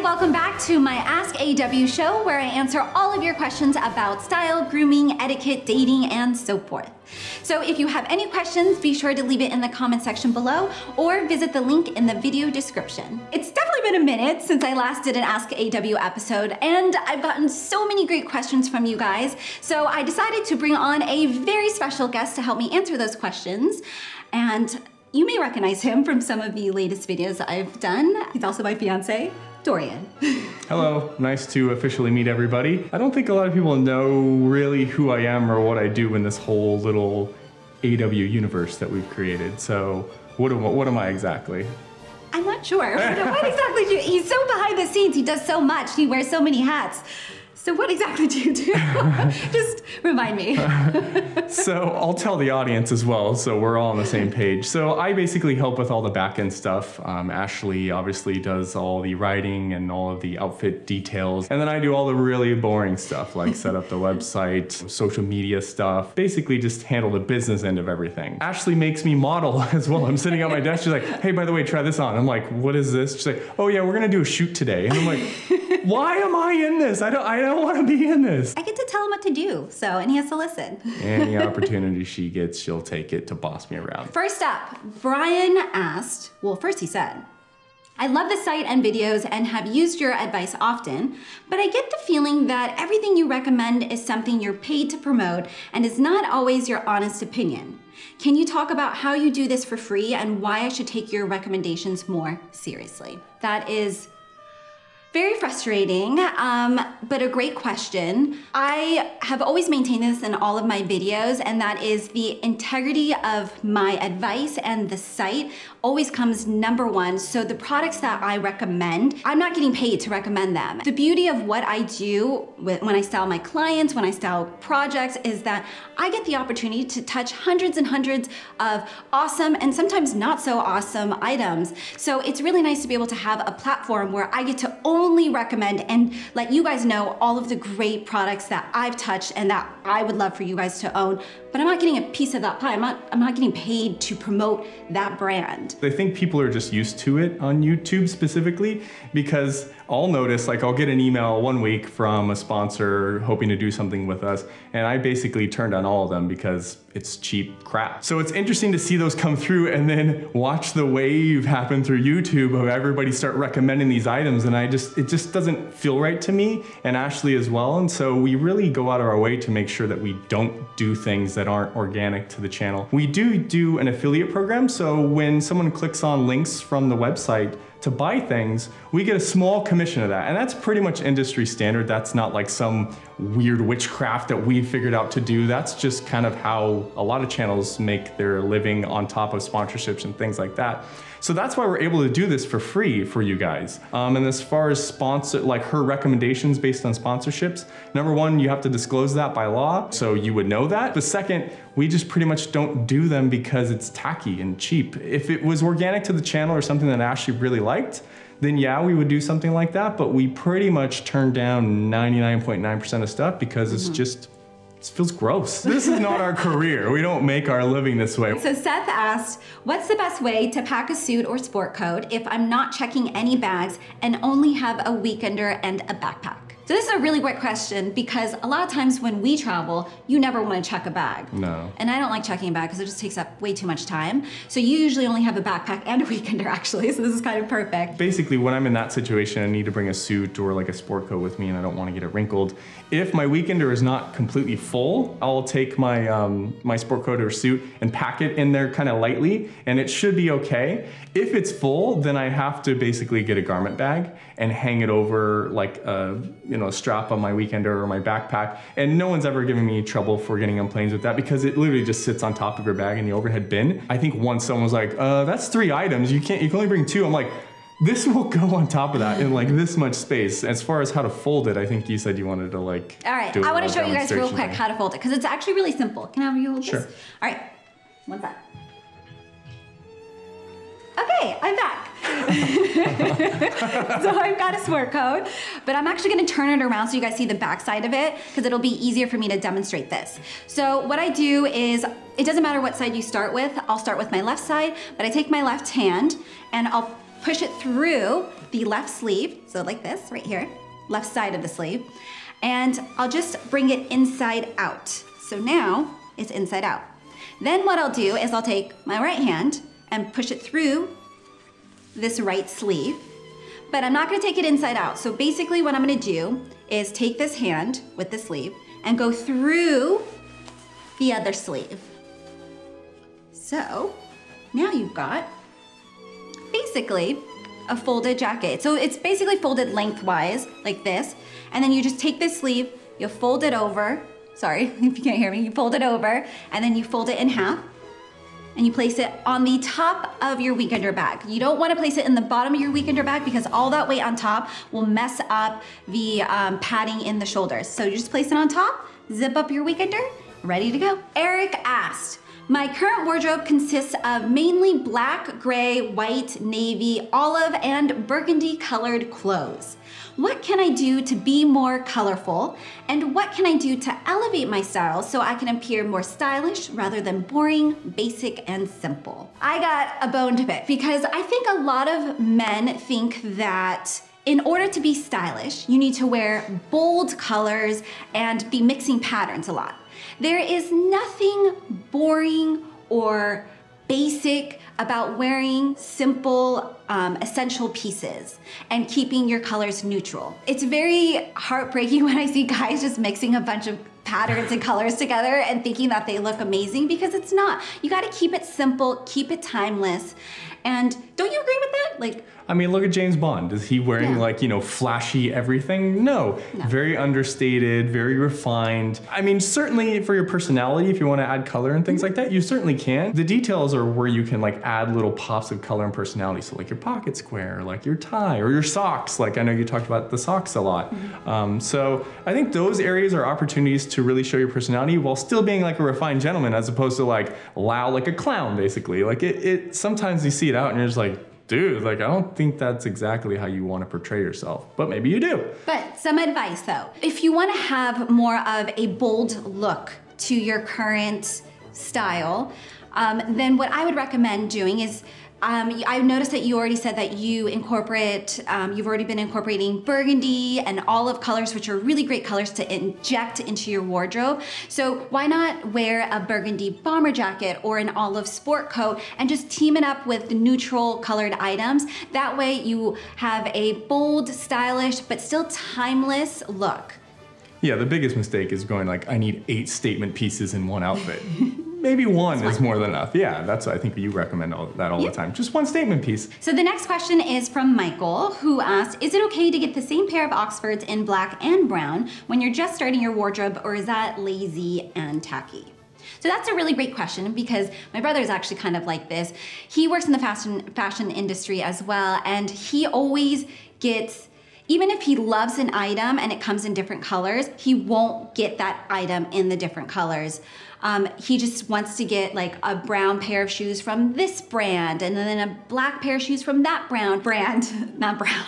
welcome back to my Ask AW show, where I answer all of your questions about style, grooming, etiquette, dating, and so forth. So if you have any questions, be sure to leave it in the comment section below or visit the link in the video description. It's definitely been a minute since I last did an Ask AW episode, and I've gotten so many great questions from you guys, so I decided to bring on a very special guest to help me answer those questions. And you may recognize him from some of the latest videos I've done. He's also my fiance, Dorian. Hello, nice to officially meet everybody. I don't think a lot of people know really who I am or what I do in this whole little AW universe that we've created. So what am I exactly? I'm not sure. What exactly do you, he's so behind the scenes, he does so much, he wears so many hats. So what exactly do you do? Just remind me. So I'll tell the audience as well, so we're all on the same page. So I basically help with all the back-end stuff. Ashley obviously does all the writing and all of the outfit details. And then I do all the really boring stuff, like set up the website, social media stuff, basically just handle the business end of everything. Ashley makes me model as well. I'm sitting at my desk, she's like, hey, by the way, try this on. I'm like, what is this? She's like, oh yeah, we're gonna do a shoot today. And I'm like, why am I in this? I don't want to be in this. I get to tell him what to do, and he has to listen. Any opportunity she gets, she'll take it to boss me around. First up, Brian asked, well, first he said, I love the site and videos and have used your advice often, but I get the feeling that everything you recommend is something you're paid to promote and is not always your honest opinion. Can you talk about how you do this for free and why I should take your recommendations more seriously? That is very frustrating, but a great question. I have always maintained this in all of my videos, and that is the integrity of my advice and the site always comes number one. So the products that I recommend, I'm not getting paid to recommend them. The beauty of what I do when I style my clients, when I style projects, is that I get the opportunity to touch hundreds and hundreds of awesome and sometimes not so awesome items. So it's really nice to be able to have a platform where I get to only recommend and let you guys know all of the great products that I've touched and that I would love for you guys to own, but I'm not getting a piece of that pie. I'm not getting paid to promote that brand. I think people are just used to it on YouTube specifically, because I'll notice, like, I'll get an email one week from a sponsor hoping to do something with us, and I basically turned down all of them because it's cheap crap. So it's interesting to see those come through and then watch the wave happen through YouTube of everybody start recommending these items, and it just doesn't feel right to me, and Ashley as well. And so we really go out of our way to make sure that we don't do things that aren't organic to the channel. We do an affiliate program, so when someone clicks on links from the website to buy things, we get a small commission of that. And that's pretty much industry standard. That's not like some weird witchcraft that we figured out to do. That's just kind of how a lot of channels make their living on top of sponsorships and things like that. So that's why we're able to do this for free for you guys. And as far as her recommendations based on sponsorships, number one, you have to disclose that by law, so you would know that. But second, we just pretty much don't do them because it's tacky and cheap. If it was organic to the channel or something that Ashley really liked, then yeah, we would do something like that, but we pretty much turn down 99.9% of stuff because it's just, it feels gross. This is not our career. We don't make our living this way. So Seth asked, what's the best way to pack a suit or sport coat if I'm not checking any bags and only have a weekender and a backpack? So this is a really great question because a lot of times when we travel, you never want to check a bag. No. And I don't like checking a bag because it just takes up way too much time. So you usually only have a backpack and a weekender actually, so this is kind of perfect. Basically, when I'm in that situation, I need to bring a suit or like a sport coat with me and I don't want to get it wrinkled. If my weekender is not completely full, I'll take my, my sport coat or suit and pack it in there kind of lightly and it should be okay. If it's full, then I have to basically get a garment bag and hang it over like a strap on my weekender or my backpack. And no one's ever given me trouble for getting on planes with that because it literally just sits on top of your bag in the overhead bin. I think once someone was like, that's 3 items, you can only bring 2. I'm like, this will go on top of that in like this much space. As far as how to fold it, I think you said you wanted to like All right, I want to show you guys real quick how to fold it because it's actually really simple. Can I have you hold this? Sure. All right, one sec. Okay, I'm back. So I've got a sport coat, but I'm actually gonna turn it around so you guys see the back side of it because it'll be easier for me to demonstrate this. So what I do is, it doesn't matter what side you start with, I'll start with my left side, but I take my left hand and I'll push it through the left sleeve, so like this right here, left side of the sleeve, and I'll just bring it inside out. So now it's inside out. Then what I'll do is I'll take my right hand and push it through this right sleeve, but I'm not gonna take it inside out. So basically what I'm gonna do is take this hand with the sleeve and go through the other sleeve. So now you've got basically a folded jacket. So it's basically folded lengthwise like this, and then you just take this sleeve, you fold it over, sorry if you can't hear me, you fold it over, and then you fold it in half, and you place it on the top of your weekender bag. You don't wanna place it in the bottom of your weekender bag because all that weight on top will mess up the padding in the shoulders. So you just place it on top, zip up your weekender, ready to go. Eric asked, my current wardrobe consists of mainly black, gray, white, navy, olive, and burgundy colored clothes. What can I do to be more colorful? And what can I do to elevate my style so I can appear more stylish rather than boring, basic, and simple? I got a bone to pick because I think a lot of men think that in order to be stylish, you need to wear bold colors and be mixing patterns a lot. There is nothing boring or basic about wearing simple, essential pieces and keeping your colors neutral. It's very heartbreaking when I see guys just mixing a bunch of patterns and colors together and thinking that they look amazing, because it's not. You gotta keep it simple, keep it timeless. And don't you agree with that? Like, I mean, look at James Bond. Is he wearing like, you know, flashy everything? No. Very understated, very refined. I mean, certainly for your personality, if you want to add color and things like that, you certainly can. The details are where you can like add little pops of color and personality. So like your pocket square, like your tie, or your socks. Like I know you talked about the socks a lot. So I think those areas are opportunities to really show your personality while still being like a refined gentleman, as opposed to like loud like a clown, basically. Like it sometimes you see it out and you're just like, dude, like I don't think that's exactly how you want to portray yourself, but maybe you do. But some advice though. If you want to have more of a bold look to your current style, then what I would recommend doing is, I noticed that you already said that you incorporate, you've already been incorporating burgundy and olive colors, which are really great colors to inject into your wardrobe. So why not wear a burgundy bomber jacket or an olive sport coat and just team it up with neutral colored items? That way you have a bold, stylish, but still timeless look. Yeah, the biggest mistake is going like, I need 8 statement pieces in one outfit. Maybe one is more than enough. Yeah, that's what I think you recommend all the time. Just one statement piece. So the next question is from Michael, who asked, is it okay to get the same pair of Oxfords in black and brown when you're just starting your wardrobe, or is that lazy and tacky? So that's a really great question, because my brother is actually kind of like this. He works in the fashion industry as well, and he always gets, even if he loves an item and it comes in different colors, he won't get that item in the different colors. He just wants to get like a brown pair of shoes from this brand and then a black pair of shoes from that brand, not brown.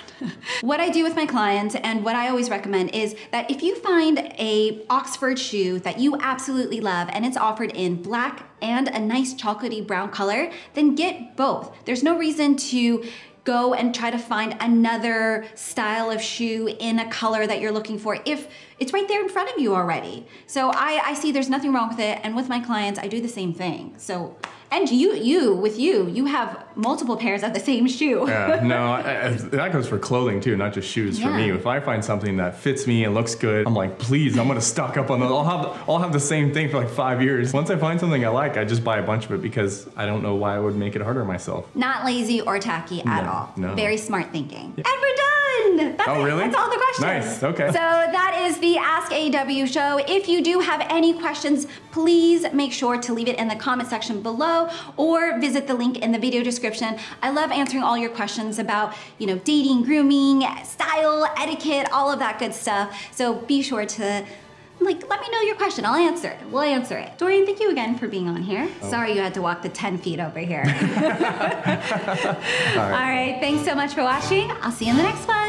What I do with my clients and what I always recommend is that if you find a Oxford shoe that you absolutely love and it's offered in black and a nice chocolatey brown color, then get both. There's no reason to go and try to find another style of shoe in a color that you're looking for if it's right there in front of you already. So I see there's nothing wrong with it, and with my clients, I do the same thing. So, and you have multiple pairs of the same shoe. Yeah, no, that goes for clothing too, not just shoes for me. If I find something that fits me and looks good, I'm like, please, I'm gonna stock up on those. I'll have the same thing for like 5 years. Once I find something I like, I just buy a bunch of it because I don't know why I would make it harder on myself. Not lazy or tacky at all. No. Very smart thinking. Yeah. And we're done! That's it. Really? That's all the questions. Nice, okay. So that is the Ask AW show. If you do have any questions, please make sure to leave it in the comment section below or visit the link in the video description. I love answering all your questions about, dating, grooming, style, etiquette, all of that good stuff. So be sure to let me know your question. I'll answer it. We'll answer it. Dorian, thank you again for being on here. Oh. Sorry you had to walk the 10 feet over here. All right, thanks so much for watching. I'll see you in the next one.